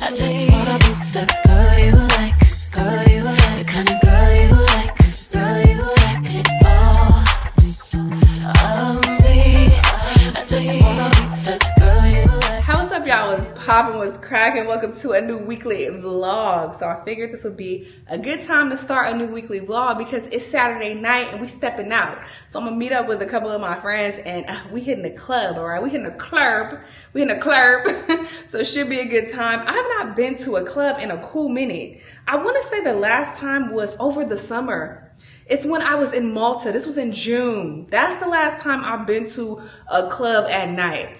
I just wanna be the girl you like, the kind of girl you like, it all of me. I just wanna be the girl you like. How what's up, y'all? What's poppin', what's cracking? Welcome to a new weekly vlog. So I figured this would be a good time to start a new weekly vlog because it's Saturday night and we stepping out. So I'm gonna meet up with a couple of my friends and we hitting the club, all right? We hitting a club. So it should be a good time. I have not been to a club in a cool minute. I wanna say the last time was over the summer. It's when I was in Malta. This was in June. That's the last time I've been to a club at night.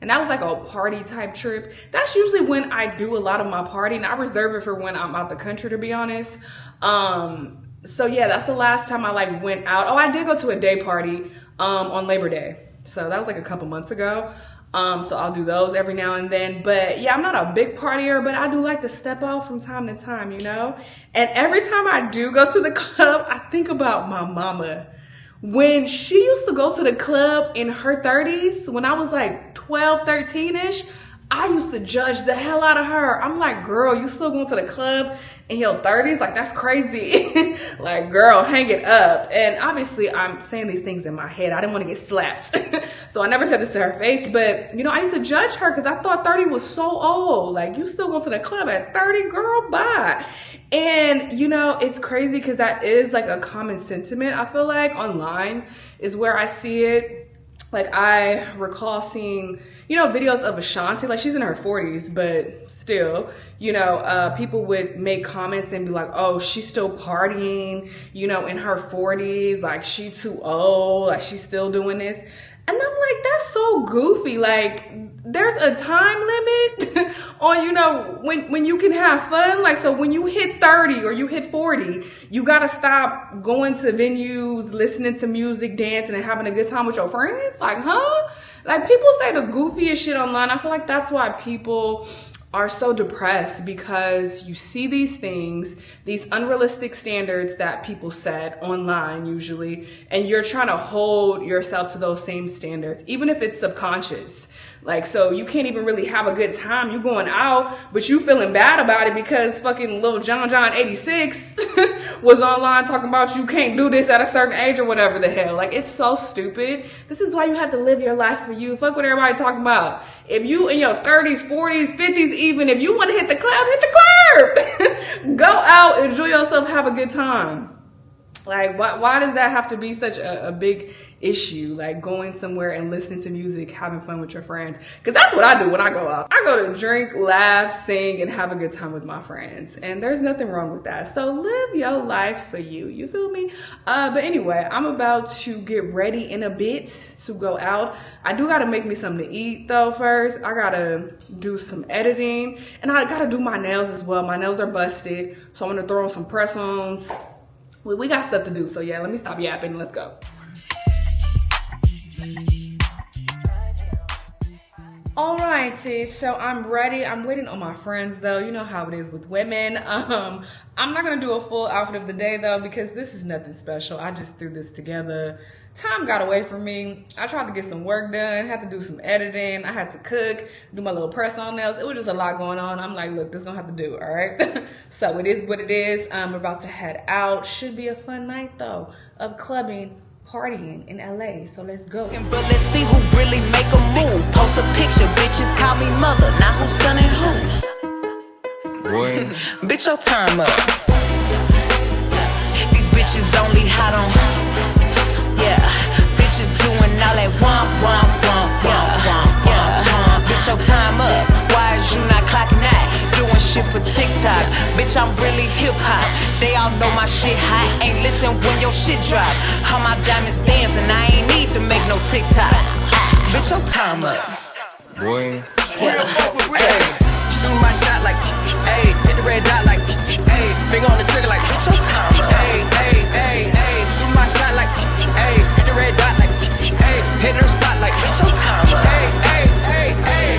And that was like a party type trip. That's usually when I do a lot of my partying. I reserve it for when I'm out the country, to be honest. So yeah, that's the last time I like went out. Oh, I did go to a day party on Labor Day. So that was like a couple months ago. So I'll do those every now and then. But yeah, I'm not a big partier, but I do like to step out from time to time, you know? And every time I do go to the club, I think about my mama. When she used to go to the club in her 30s, when I was like 12, 13-ish, I used to judge the hell out of her. I'm like, girl, you still going to the club in your 30s? Like, that's crazy. Like, girl, hang it up. And obviously, I'm saying these things in my head. I didn't want to get slapped. So I never said this to her face. But, you know, I used to judge her because I thought 30 was so old. Like, you still going to the club at 30? Girl, bye. And, you know, it's crazy because that is like a common sentiment, I feel like, online is where I see it. Like, I recall seeing, you know, videos of Ashanti, like she's in her 40s, but still, you know, people would make comments and be like, oh, she's still partying, you know, in her 40s, like she too old, like she's still doing this. And I'm like, that's so goofy. Like, there's a time limit on, you know, when you can have fun. Like, so when you hit 30 or you hit 40, you gotta stop going to venues, listening to music, dancing, and having a good time with your friends. Like, huh? Like, people say the goofiest shit online. I feel like that's why people are so depressed, because you see these things, these unrealistic standards that people set online usually, and you're trying to hold yourself to those same standards, even if it's subconscious. Like, so you can't even really have a good time. You going out, but you feeling bad about it because fucking Lil John 86 was online talking about you can't do this at a certain age or whatever the hell. Like, it's so stupid. This is why you have to live your life for you. Fuck what everybody talking about. If you in your 30s, 40s, 50s, even if you want to hit the club, hit the club. Go out, enjoy yourself, have a good time. Like, why does that have to be such a big issue? Like, going somewhere and listening to music, having fun with your friends. Because that's what I do when I go out. I go to drink, laugh, sing, and have a good time with my friends. And there's nothing wrong with that. So live your life for you. You feel me? But anyway, I'm about to get ready in a bit to go out. I do got to make me something to eat, though, first. I got to do some editing. And I got to do my nails as well. My nails are busted. So I'm going to throw on some press-ons. We got stuff to do, so yeah, let me stop yapping and let's go. Alrighty, so I'm ready. I'm waiting on my friends though. You know how it is with women. I'm not gonna do a full outfit of the day though because this is nothing special. I just threw this together. Time got away from me. I tried to get some work done, had to do some editing, I had to cook, do my little press on nails. It was just a lot going on. I'm like, look, this gonna have to do, all right? So it is what it is. We're about to head out. Should be a fun night though of clubbing, partying in LA. So let's go. But let's see who really make a move. Post a picture, bitches call me mother. Now who's son and who? Boy. Bitch, your time up. These bitches only hot on. Yeah, bitches doing all that yeah. Bitch, your time up. Why is you not clocking that? Doing shit for TikTok. Bitch, I'm really hip-hop. They all know my shit hot. Ain't listen when your shit drop. All my diamonds dancing. I ain't need to make no TikTok. Bitch, your time up. Boy. Yeah. Hey, shoot my shot like, hey, hit the red dot like, hey, finger on the trigger like, bitch, your time up. Hey, shoot my shot like, hey, hit the red dot like, hey, hit her spot like, bitch, your time up. Hey.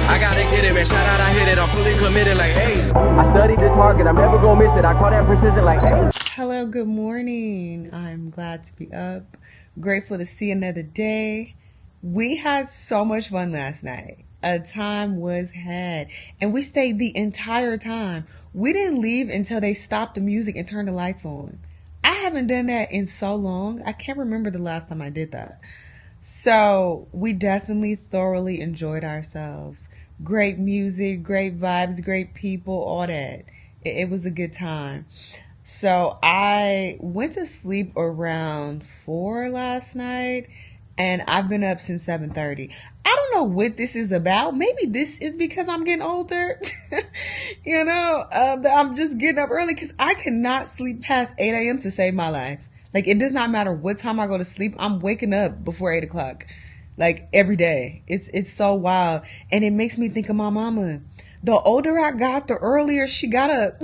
I gotta get it, man. Shout out, I hit it. I'm fully committed like, hey. I studied the target. I'm never gonna miss it. I call that precision like, hey. Hello, good morning. I'm glad to be up. Grateful to see another day. We had so much fun last night. a time was had. And we stayed the entire time. We didn't leave until they stopped the music and turned the lights on. I haven't done that in so long. I can't remember the last time I did that. So we definitely thoroughly enjoyed ourselves. Great music, great vibes, great people, all that. It was a good time. So I went to sleep around 4 last night, and I've been up since 7:30. I don't know what this is about. Maybe this is because I'm getting older. That I'm just getting up early, because I cannot sleep past 8 a.m. to save my life. Like, it does not matter what time I go to sleep. I'm waking up before 8 o'clock, like, every day. It's so wild. And it makes me think of my mama. The older I got, the earlier she got up.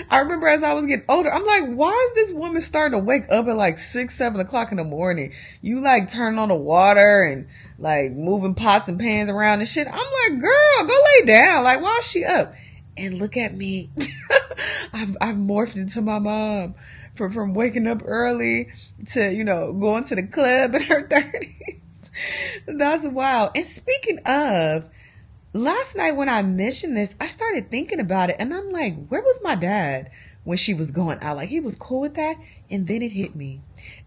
I remember as I was getting older, I'm like, why is this woman starting to wake up at like 6, 7 o'clock in the morning? You like turning on the water and like moving pots and pans around and shit. I'm like, girl, go lay down. Like, why is she up? And look at me. I've morphed into my mom. From waking up early to, going to the club in her 30s. That's wild. And speaking of, last night when I mentioned this, I started thinking about it, and I'm like, where was my dad when she was going out? Like, he was cool with that, and then it hit me.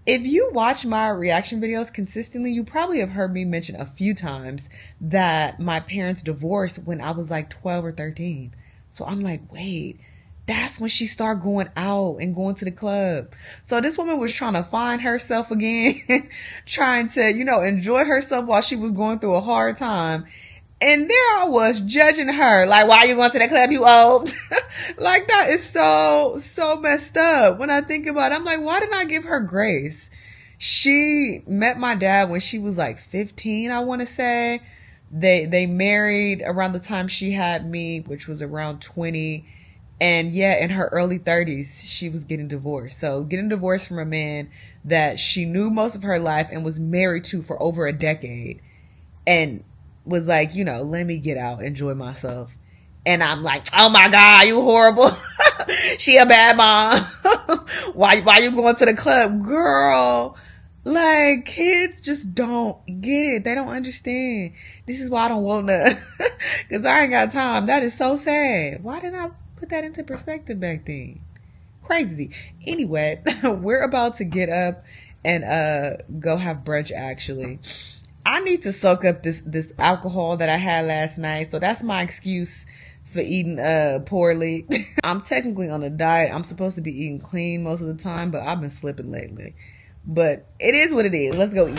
If you watch my reaction videos consistently, you probably have heard me mention a few times that my parents divorced when I was like 12 or 13. So I'm like, wait, that's when she started going out and going to the club. So this woman was trying to find herself again, trying to, enjoy herself while she was going through a hard time. And there I was judging her, like, why are you going to the club, you old? Like, that is so messed up. When I think about it, I'm like, why didn't I give her grace? She met my dad when she was like 15, I want to say. They married around the time she had me, which was around 20. And yeah, in her early 30s, she was getting divorced. So getting divorced from a man that she knew most of her life and was married to for over a decade. And was like, let me get out, enjoy myself. And I'm like, oh my God, you horrible. She a bad mom. Why you going to the club? Girl, like, kids just don't get it. They don't understand. This is why I don't want none. Because I ain't got time. That is so sad. Why didn't I put that into perspective back then? Crazy. Anyway, we're about to get up and go have brunch, actually. I need to soak up this alcohol that I had last night. So that's my excuse for eating poorly. I'm technically on a diet. I'm supposed to be eating clean most of the time, but I've been slipping lately. But it is what it is. Let's go eat.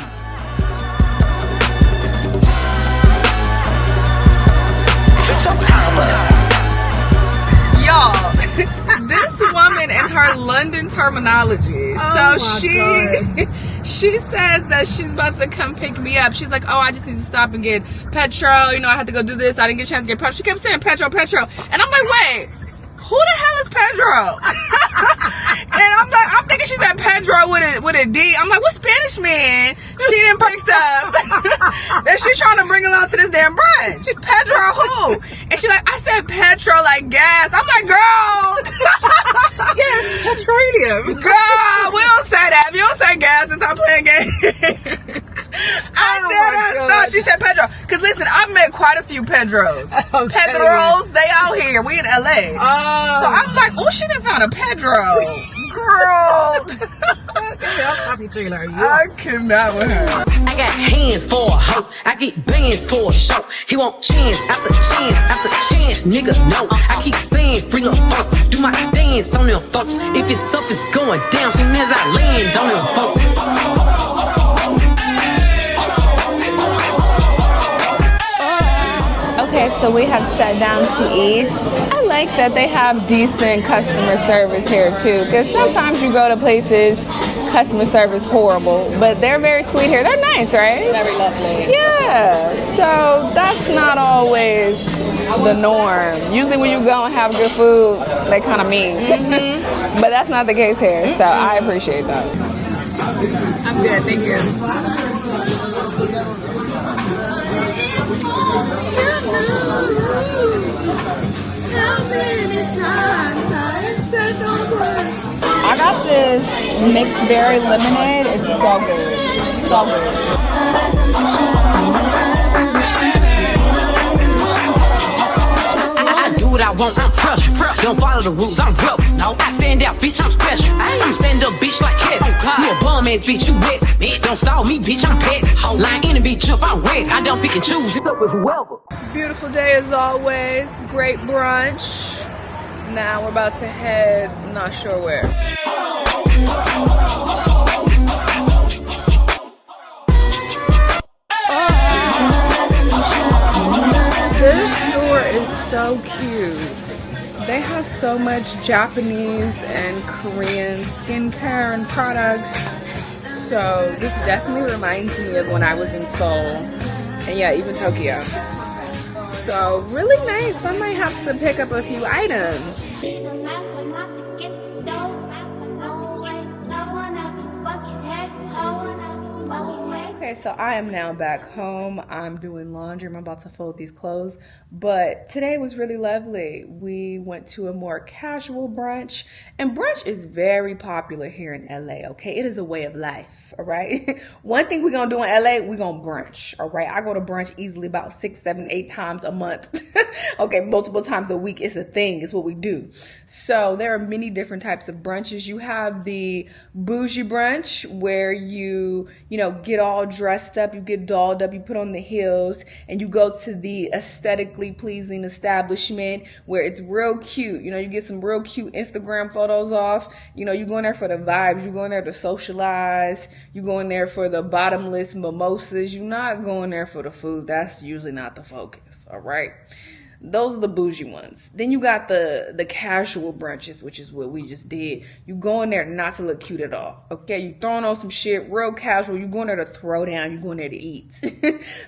Y'all, this woman and her London terminology. She says that she's about to come pick me up. She's like, oh, I just need to stop and get petrol. I had to go do this. I didn't get a chance to get petrol. She kept saying petrol. And I'm like, wait, who the hell is Pedro? And I'm thinking she said Pedro with a D. I'm like, what Spanish man she didn't picked up that she's trying to bring along to this damn brunch? Pedro who? And she like, I said petrol like gas. I'm like, girl. Yes, petroleum. Girl, we don't say that. If you don't say gas, it's not playing games. I thought she said Pedro. Because listen, I've met quite a few Pedros. Pedros, they out here. We in LA. So I'm like, oh, she done found a Pedro. Girl. I cannot with her. I got hands for a hoe. I get bands for a show. He want chance after chance after chance, nigga. No, I keep saying free little folk. Do my dance on them folks. If it's up, it's going down. Soon as I land on them folks. Okay, so we have sat down to eat. I like that they have decent customer service here too, because sometimes you go to places, customer service horrible, but they're very sweet here. They're nice, right? Very lovely. Yeah, so that's not always the norm. Usually when you go and have good food, they kind of mean. Mm-hmm. But that's not the case here, so I appreciate that. I'm good, thank you. I got this mixed berry lemonade. It's so good. So good. what I want, I'm pressure. Don't follow the rules, I'm rebel. No, I stand out, bitch, I'm special. I'm stand up, bitch, like Kevin. You a bum ass bitch, you wet. Don't stall me, bitch, I'm pet. Line in and bitch up, I'm red. I don't pick and choose. It's up with whoever. Beautiful day as always. Great brunch. Now we're about to head, not sure where. This store is so cute. They have so much Japanese and Korean skincare and products. So this definitely reminds me of when I was in Seoul. And yeah, even Tokyo. So really nice. I might have to pick up a few items. Okay, so I am now back home. I'm doing laundry. I'm about to fold these clothes. But today was really lovely. We went to a more casual brunch. And brunch is very popular here in LA, okay? It is a way of life, all right? One thing we're going to do in LA, we're going to brunch, all right? I go to brunch easily about 6, 7, 8 times a month. Okay, multiple times a week. It's a thing. It's what we do. So there are many different types of brunches. You have the bougie brunch where you get all dressed up, you get dolled up, you put on the heels, and you go to the aesthetically pleasing establishment where it's real cute. You get some real cute Instagram photos off. You go in there for the vibes. You go in there to socialize. You go in there for the bottomless mimosas. You're not going there for the food. That's usually not the focus, all right? Those are the bougie ones. Then you got the casual brunches, which is what we just did. You go in there not to look cute at all. Okay, you throwing on some shit, real casual. You going there to throw down. You going there to eat.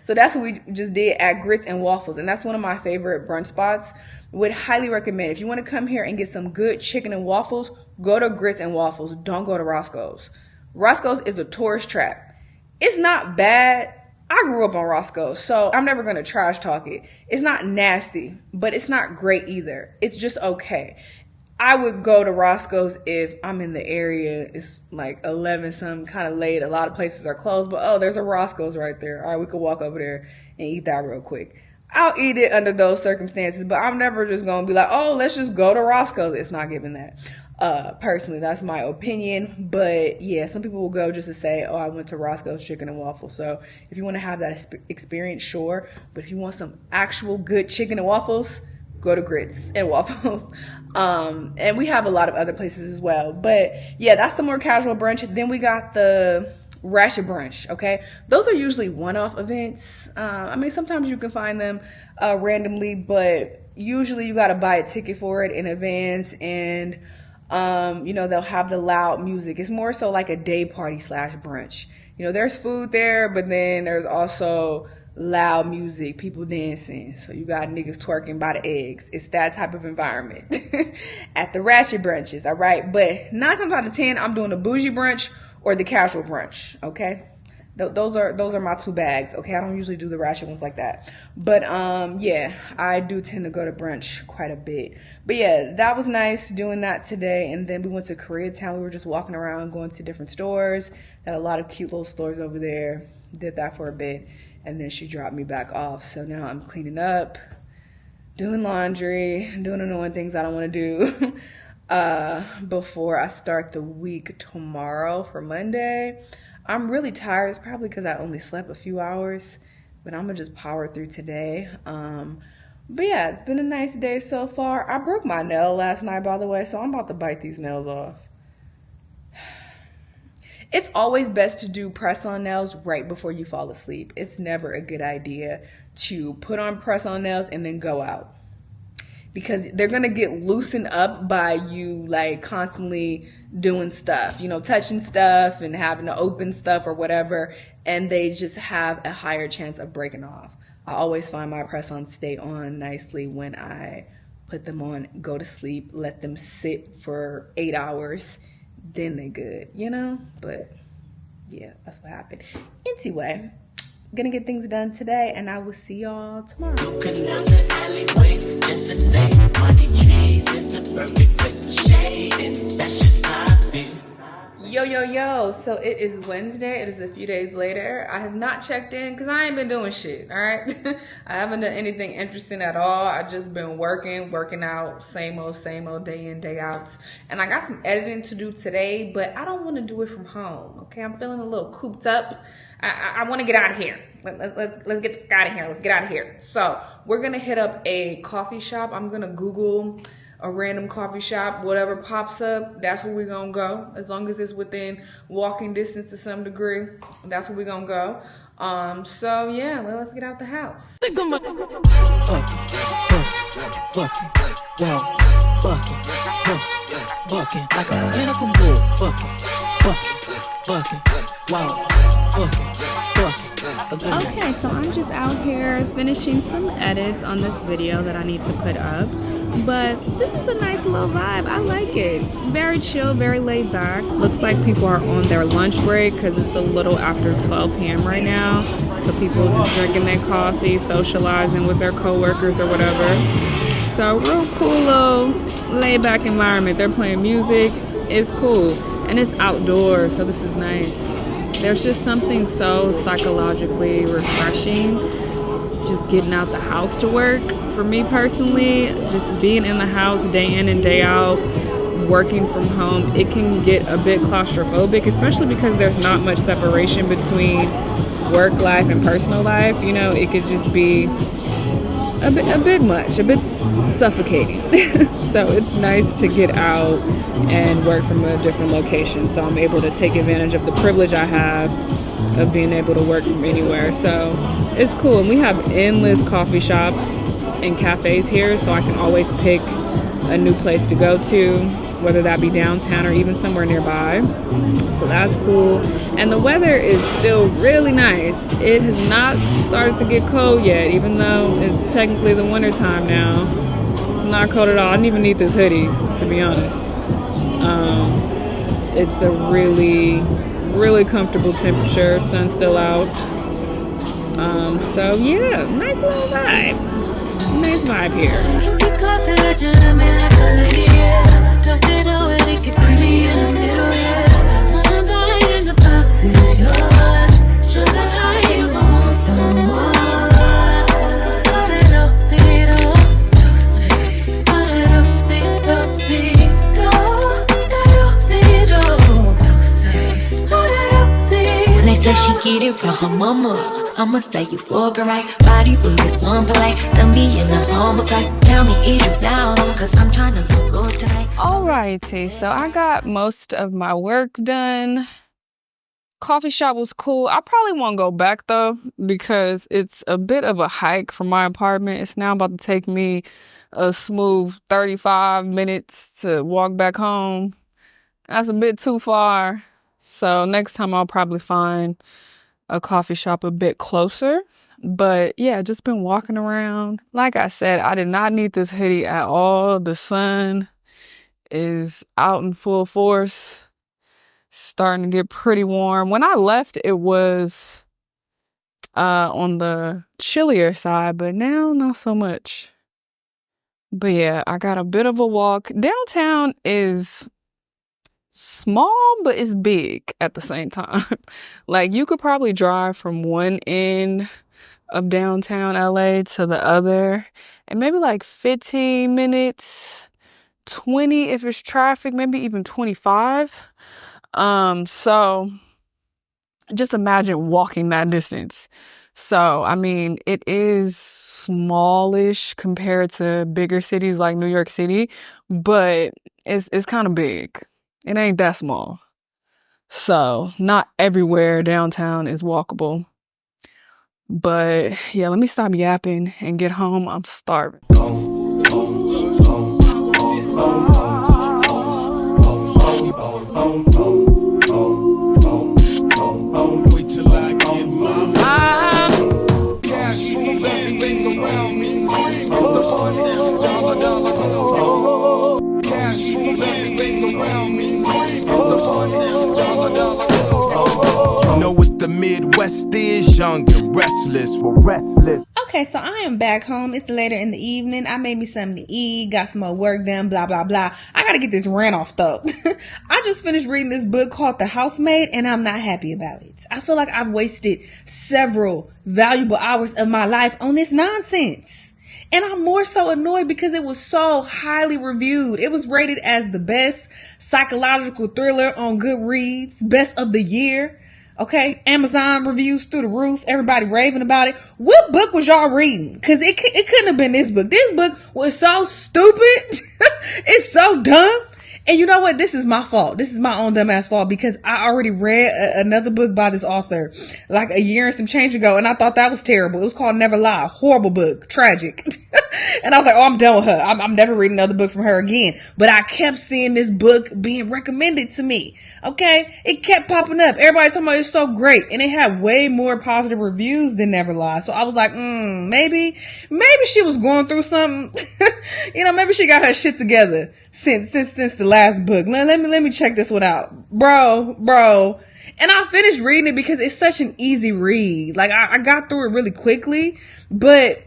So that's what we just did at Grits and Waffles, and that's one of my favorite brunch spots. Would highly recommend. If you want to come here and get some good chicken and waffles, go to Grits and Waffles. Don't go to Roscoe's. Roscoe's is a tourist trap. It's not bad. I grew up on Roscoe's, so I'm never going to trash talk it. It's not nasty, but it's not great either. It's just okay. I would go to Roscoe's if I'm in the area. It's like 11 something, kind of late. A lot of places are closed, but oh, there's a Roscoe's right there. All right, we could walk over there and eat that real quick. I'll eat it under those circumstances, but I'm never just going to be like, oh, let's just go to Roscoe's. It's not giving that. Personally, that's my opinion. But yeah, some people will go just to say, oh, I went to Roscoe's Chicken and Waffles. So if you want to have that experience, sure. But if you want some actual good chicken and waffles, go to Grits and Waffles. And we have a lot of other places as well. But yeah, that's the more casual brunch. Then we got the ratchet brunch, okay? Those are usually one-off events. Sometimes you can find them randomly, but usually you got to buy a ticket for it in advance, and they'll have the loud music. It's more so like a day party / brunch. There's food there, but then there's also loud music, people dancing. So you got niggas twerking by the eggs. It's that type of environment at the ratchet brunches, all right? But 9 times out of 10, I'm doing the bougie brunch or the casual brunch, okay? Those are my 2 bags, okay? I don't usually do the ratchet ones like that. But yeah, I do tend to go to brunch quite a bit. But yeah, that was nice doing that today. And then we went to Koreatown. We were just walking around, going to different stores. Got a lot of cute little stores over there. Did that for a bit. And then she dropped me back off. So now I'm cleaning up, doing laundry, doing annoying things I don't want to do before I start the week tomorrow for Monday. I'm really tired. It's probably because I only slept a few hours, but I'm gonna just power through today. But yeah, it's been a nice day so far. I broke my nail last night, by the way, so I'm about to bite these nails off. It's always best to do press-on nails right before you fall asleep. It's never a good idea to put on press-on nails and then go out, because they're gonna get loosened up by you like constantly doing stuff, touching stuff and having to open stuff or whatever, and they just have a higher chance of breaking off. I always find my press-ons stay on nicely when I put them on, go to sleep, let them sit for 8 hours, then they good, But yeah, that's what happened. Anyway, gonna get things done today, and I will see y'all tomorrow. Yo, so it is Wednesday. It is a few days later. I have not checked in because I ain't been doing shit, all right? I haven't done anything interesting at all. I've just been working out, same old, day in, day out. And I got some editing to do today, but I don't want to do it from home, okay? I'm feeling a little cooped up. I want to get out of here. Let's get out of here. Let's get out of here. So we're going to hit up a coffee shop. I'm going to Google a random coffee shop, whatever pops up, that's where we're gonna go. As long as it's within walking distance to some degree, that's where we're gonna go. So yeah, well, let's get out the house. Bucket, like a mechanical bull. Bucket, wow, bucket. Okay, so I'm just out here finishing some edits on this video that I need to put up. But this is a nice little vibe. I like it. Very chill, very laid back. Looks like people are on their lunch break because it's a little after 12 p.m. right now. So people are just drinking their coffee, socializing with their coworkers or whatever. So real cool little laid back environment. They're playing music. It's cool. And it's outdoors, so this is nice. There's just something so psychologically refreshing just getting out the house to work. For me personally, just being in the house day in and day out, working from home, it can get a bit claustrophobic, especially because there's not much separation between work life and personal life. You know, it could just be a bit much, a bit suffocating. So it's nice to get out and work from a different location. So I'm able to take advantage of the privilege I have of being able to work from anywhere. So it's cool. And we have endless coffee shops and cafes here, so I can always pick a new place to go to, whether that be downtown or even somewhere nearby. So that's cool. And the weather is still really nice. It has not started to get cold yet, even though it's technically the winter time now. It's not cold at all. I don't even need this hoodie, to be honest. It's a really comfortable temperature. Sun's still out. So yeah, nice little vibe. Nice vibe here. They say she get it from her mama. I'ma say you fucking right. Body bullets, one polite. Don't be in the humble type. Tell me, is you down? Cause I'm trying to look good tonight. Alrighty, so I got most of my work done. Coffee shop was cool. I probably won't go back though, because it's a bit of a hike from my apartment. It's now about to take me a smooth 35 minutes to walk back home. That's a bit too far. So next time I'll probably find a coffee shop a bit closer. But yeah, just been walking around. Like I said, I did not need this hoodie at all. The sun is out in full force. Starting to get pretty warm. When I left, it was on the chillier side, but now not so much. But yeah, I got a bit of a walk. Downtown is small, but it's big at the same time. Like, you could probably drive from one end of downtown LA to the other and maybe like 15 minutes, 20 if it's traffic, maybe even 25. So just imagine walking that distance. So, I mean, it is smallish compared to bigger cities like New York City, but it's kind of big. It ain't that small. So not everywhere downtown is walkable. But yeah, let me stop yapping and get home. I'm starving. Wait till I get my cash moving around me. Cash moving around me. You know what the Midwest is, young and restless. We're restless. Okay, so I am back home. It's later in the evening. I made me something to eat, got some more work done, blah, blah, blah. I gotta get this rant off though. I just finished reading this book called The Housemaid, and I'm not happy about it. I feel like I've wasted several valuable hours of my life on this nonsense. And I'm more so annoyed because it was so highly reviewed. It was rated as the best psychological thriller on Goodreads, best of the year. Okay, Amazon reviews through the roof. Everybody raving about it. What book was y'all reading? Because it couldn't have been this book. This book was so stupid. It's so dumb. And you know what? This is my fault. This is my own dumbass fault because I already read another book by this author like a year and some change ago, and I thought that was terrible. It was called Never Lie. Horrible book. Tragic. And I was like, oh, I'm done with her. I'm never reading another book from her again. But I kept seeing this book being recommended to me. Okay? It kept popping up. Everybody talking about it's so great. And it had way more positive reviews than Never Lie. So I was like, maybe she was going through something. You know, maybe she got her shit together since the last book. Let me check this one out. Bro. And I finished reading it because it's such an easy read. Like I got through it really quickly, but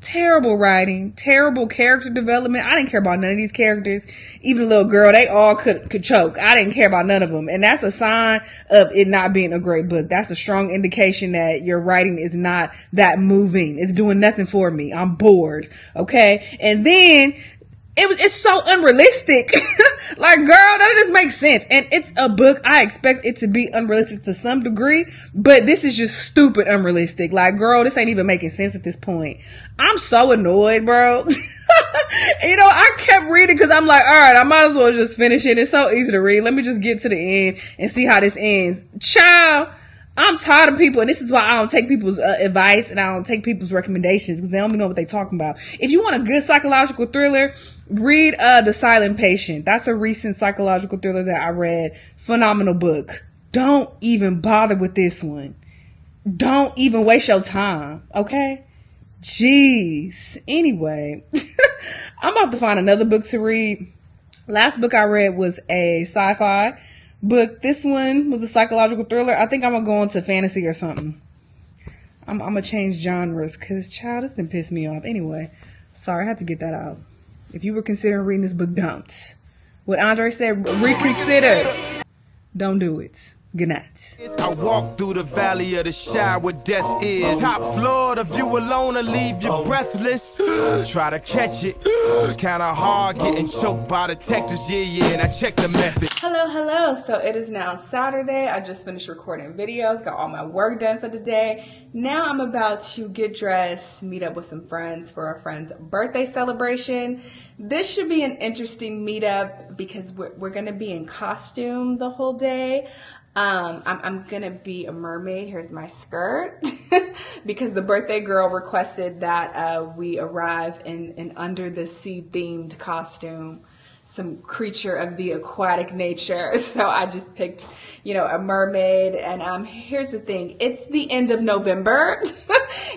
terrible writing, terrible character development. I didn't care about none of these characters. Even the little girl, they all could choke. I didn't care about none of them. And that's a sign of it not being a great book. That's a strong indication that your writing is not that moving. It's doing nothing for me. I'm bored. Okay. And then it's so unrealistic. Like, girl, that doesn't make sense. And it's a book. I expect it to be unrealistic to some degree, but this is just stupid unrealistic. Like, girl, this ain't even making sense at this point. I'm so annoyed, bro. And, you know, I kept reading because I'm like, all right, I might as well just finish it. It's so easy to read. Let me just get to the end and see how this ends. Child, I'm tired of people, and this is why I don't take people's advice and I don't take people's recommendations because they don't even know what they're talking about. If you want a good psychological thriller, read The Silent Patient. That's a recent psychological thriller that I read. Phenomenal book. Don't even bother with this one. Don't even waste your time, okay? Jeez. Anyway, I'm about to find another book to read. Last book I read was a sci-fi book. This one was a psychological thriller. I think I'm gonna go into fantasy or something. I'm gonna change genres because, child, this didn't piss me off. Anyway, sorry, I had to get that out. If you were considering reading this book, don't. What Andre said, reconsider. Don't do it. Good night. I walk through the valley of the shadow where death is. Top floor, the view alone will leave you breathless. Try to catch it. It's kinda hard getting choked by detectives. Yeah, and I check the method. Hello. So it is now Saturday. I just finished recording videos, got all my work done for the day. Now I'm about to get dressed, meet up with some friends for a friend's birthday celebration. This should be an interesting meetup because we're gonna be in costume the whole day. I'm gonna be a mermaid. Here's my skirt because the birthday girl requested that we arrive in an under the sea themed costume, some creature of the aquatic nature. So I just picked, you know, a mermaid. And here's the thing, it's the end of November.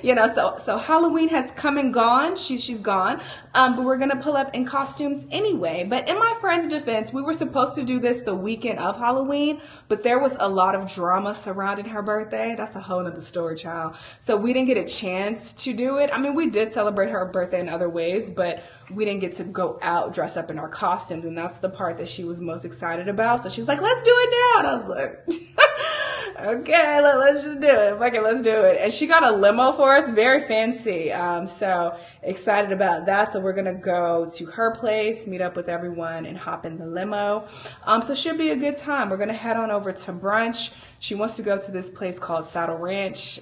You know, so Halloween has come and gone. She's gone. But we're gonna pull up in costumes anyway. But in my friend's defense, we were supposed to do this the weekend of Halloween, but there was a lot of drama surrounding her birthday. That's a whole nother story, child. So we didn't get a chance to do it. I mean, we did celebrate her birthday in other ways, but we didn't get to go out dress up in our costumes, and that's the part that she was most excited about. So she's like, let's do it now. And I was like, okay, let's just do it. Fuck it, let's do it. And she got a limo for us, very fancy. So excited about that. So we're gonna go to her place, meet up with everyone, and hop in the limo. So should be a good time. We're gonna head on over to brunch. She wants to go to this place called Saddle Ranch.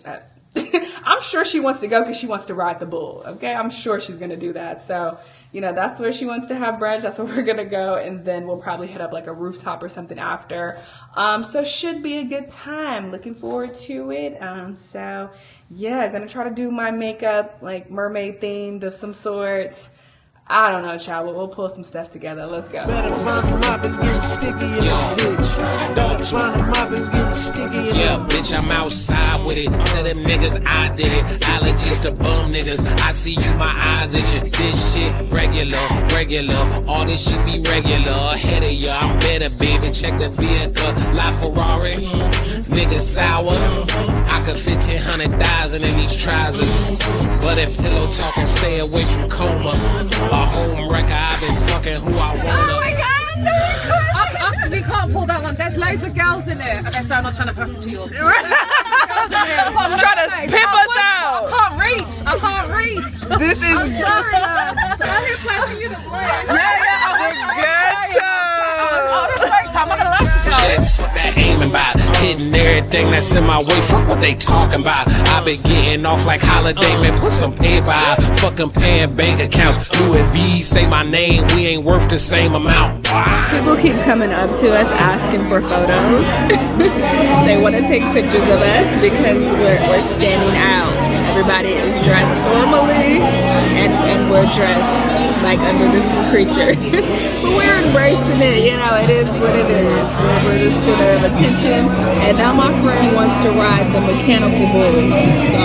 I'm sure she wants to go because she wants to ride the bull. Okay, I'm sure she's gonna do that. So, you know, that's where she wants to have brunch. That's where we're gonna go, and then we'll probably hit up like a rooftop or something after. So should be a good time. Looking forward to it. So yeah, gonna try to do my makeup like mermaid themed of some sort. I don't know, child. We'll pull some stuff together. Let's go. Better find the mop, it's getting sticky in the bitch. Better find the mop, it's getting sticky in bitch, I'm outside with it. Tell them niggas I did it. Allergies to bum niggas. I see you, my eyes itching. This shit regular. All this shit be regular. Ahead of ya, I'm better, baby. Check the vehicle. La Ferrari. Niggas sour. I could fit 10,000 in these trousers. But if pillow talking, stay away from coma. A home wrecker, I've been fucking who I wanna. Oh my God! We can't pull that one. There's loads of girls in it. Okay, so I'm not trying to prostitute you. I'm trying to pimp us out. I can't reach. This is. I'm sorry, lads. I'm here placing you the blame. I'm not gonna lie to you. Shit, fuck that aiming by. Hitting everything that's in my way. Fuck what they talking about. I been getting off like holiday, man. Put some paper out. Fuck them paying bank accounts. Louis V, say my name. We ain't worth the same amount. People keep coming up to us asking for photos. They want to take pictures of us because we're standing out. Everybody is dressed formally, and we're dressed like under the sea creature. But we're embracing it, you know, it is what it is. We're the center of attention. And now my friend wants to ride the mechanical bull. So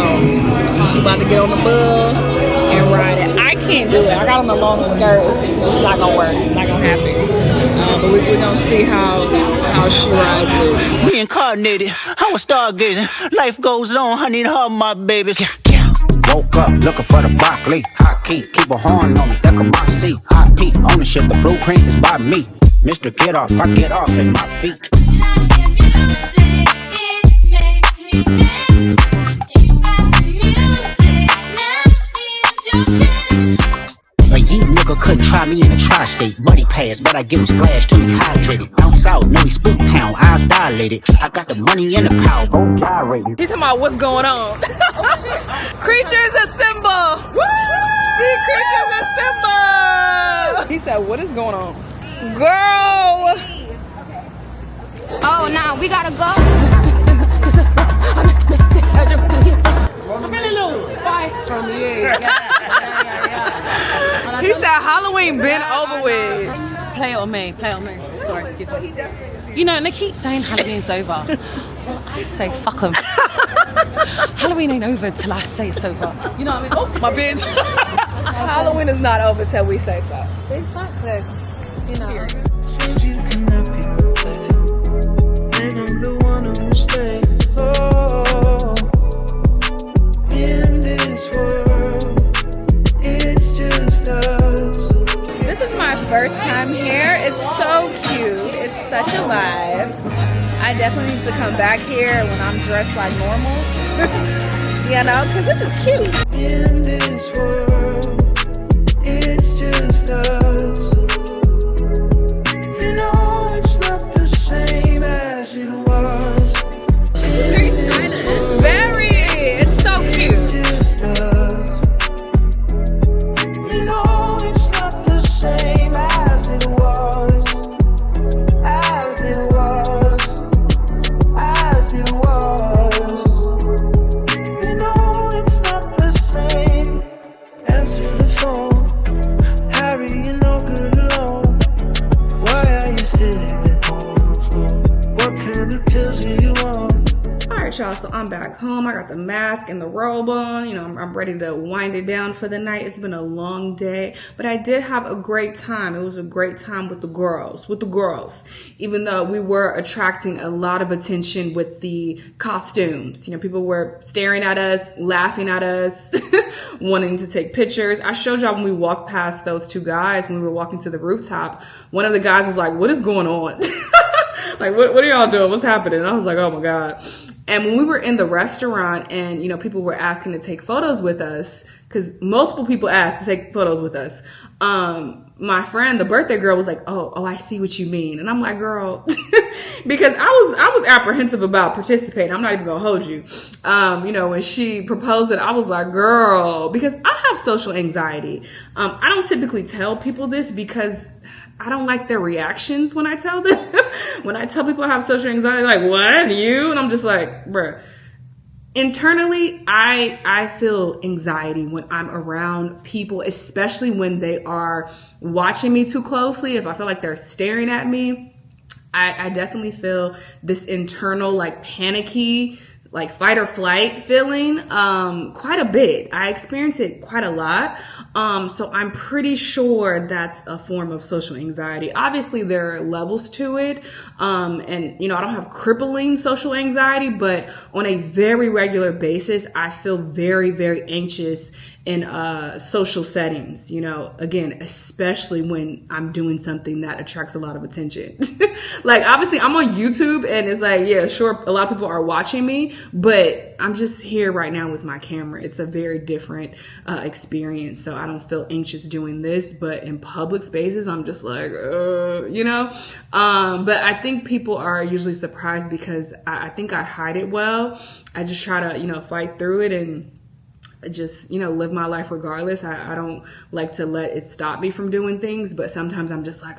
she's about to get on the bull and ride it. I can't do it. I got on the long skirt. It's just not gonna work. It's not gonna happen. But we're gonna see how she rides it. Reincarnated, I was stargazing. Life goes on, I need her, my babies. Woke up looking for the broccoli. Hot key, keep a horn on me, that can my seat. Hot peak, ownership, the blueprint is by me. Mr. Get Off, I get off in my feet. A yeet nigga couldn't try me in a tri-state. Buddy pass, but I give him splash till he hydrated. Down south, know he spook town, eyes dilated. I got the money and the power, both gyrating. He's talking about what's going on. Creatures assemble! Woo! See, creatures assemble! He said, what is going on? Girl! Oh, now we gotta go. I'm feeling a little spice from you. Yeah. He said Halloween been over with. Play it on me. Sorry, excuse me. You know, and they keep saying Halloween's over. Well, I say fuck them. Halloween ain't over until I say it's over. You know what I mean? Oh, my bitch. Halloween is not over till we say so. Exactly. You know. Seems you cannot be replaced. And I'm the one who will stay. Oh, in this world, it's just us. This is my first time here. It's so cute. It's such a vibe. I definitely need to come back here when I'm dressed like normal. You know, because this is cute. In this world, it's just us. You know, it's not the same as it was. Very. It's so cute. It's just us. You know, it's not the same as it was. As it was. As it was. You know, it's not the same. Answer the phone. Harry, you're no good alone. Why are you sitting on the floor? What kind of pills do you want? Alright, y'all, so I'm back home. I got the mask and the robe on. You know, I'm ready to wind it down for the night. It's been a long day, but I did have a great time. It was a great time with the girls, even though we were attracting a lot of attention with the costumes. You know, people were staring at us, laughing at us, wanting to take pictures. I showed y'all when we walked past those two guys, when we were walking to the rooftop, one of the guys was like, what is going on? Like, what are y'all doing? What's happening? And I was like, oh my God. And when we were in the restaurant and, you know, people were asking to take photos with us, because multiple people asked to take photos with us. My friend, the birthday girl, was like, oh, I see what you mean. And I'm like, girl, because I was apprehensive about participating. I'm not even gonna hold you. You know, when she proposed it, I was like, girl, because I have social anxiety. I don't typically tell people this because I don't like their reactions when I tell them. When I tell people I have social anxiety, like, what? You? And I'm just like, bruh, internally, I feel anxiety when I'm around people, especially when they are watching me too closely. If I feel like they're staring at me, I definitely feel this internal like panicky, like fight or flight feeling quite a bit. I experience it quite a lot. So I'm pretty sure that's a form of social anxiety. Obviously there are levels to it. And you know, I don't have crippling social anxiety, but on a very regular basis, I feel very, very anxious in social settings, you know, again, especially when I'm doing something that attracts a lot of attention. Like obviously I'm on YouTube and it's like, yeah, sure, a lot of people are watching me, but I'm just here right now with my camera. It's a very different experience. So I don't feel anxious doing this, but in public spaces, I'm just like, you know, but I think people are usually surprised because I think I hide it well. I just try to, you know, fight through it and just, you know, live my life regardless. I don't like to let it stop me from doing things, but sometimes I'm just like,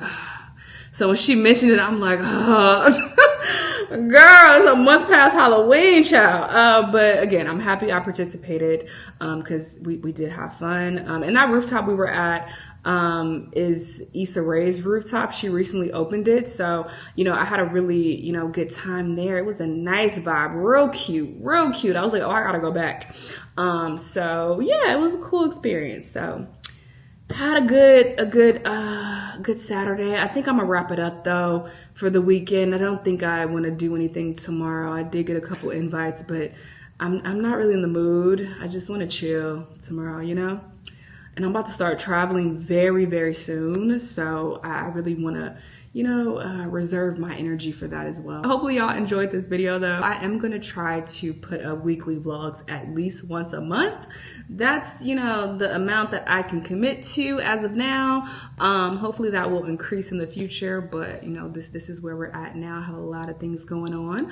So when she mentioned it, I'm like, girl, it's a month past Halloween, child. But again, I'm happy I participated because we did have fun. And that rooftop we were at is Issa Rae's rooftop. She recently opened it. So, you know, I had a really, you know, good time there. It was a nice vibe, real cute, real cute. I was like, oh, I gotta go back. So yeah, it was a cool experience. So had a good Saturday. I think I'm gonna wrap it up though for the weekend. I don't think I want to do anything tomorrow. I did get a couple invites, but I'm not really in the mood. I just want to chill tomorrow, you know? And I'm about to start traveling very, very soon. So I really want to, you know, reserve my energy for that as well. Hopefully y'all enjoyed this video though. I am gonna try to put up weekly vlogs at least once a month. That's, you know, the amount that I can commit to as of now. Hopefully that will increase in the future, but you know, this is where we're at now. I have a lot of things going on.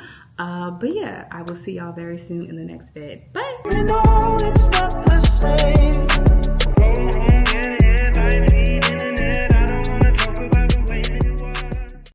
But yeah, I will see y'all very soon in the next vid. Bye.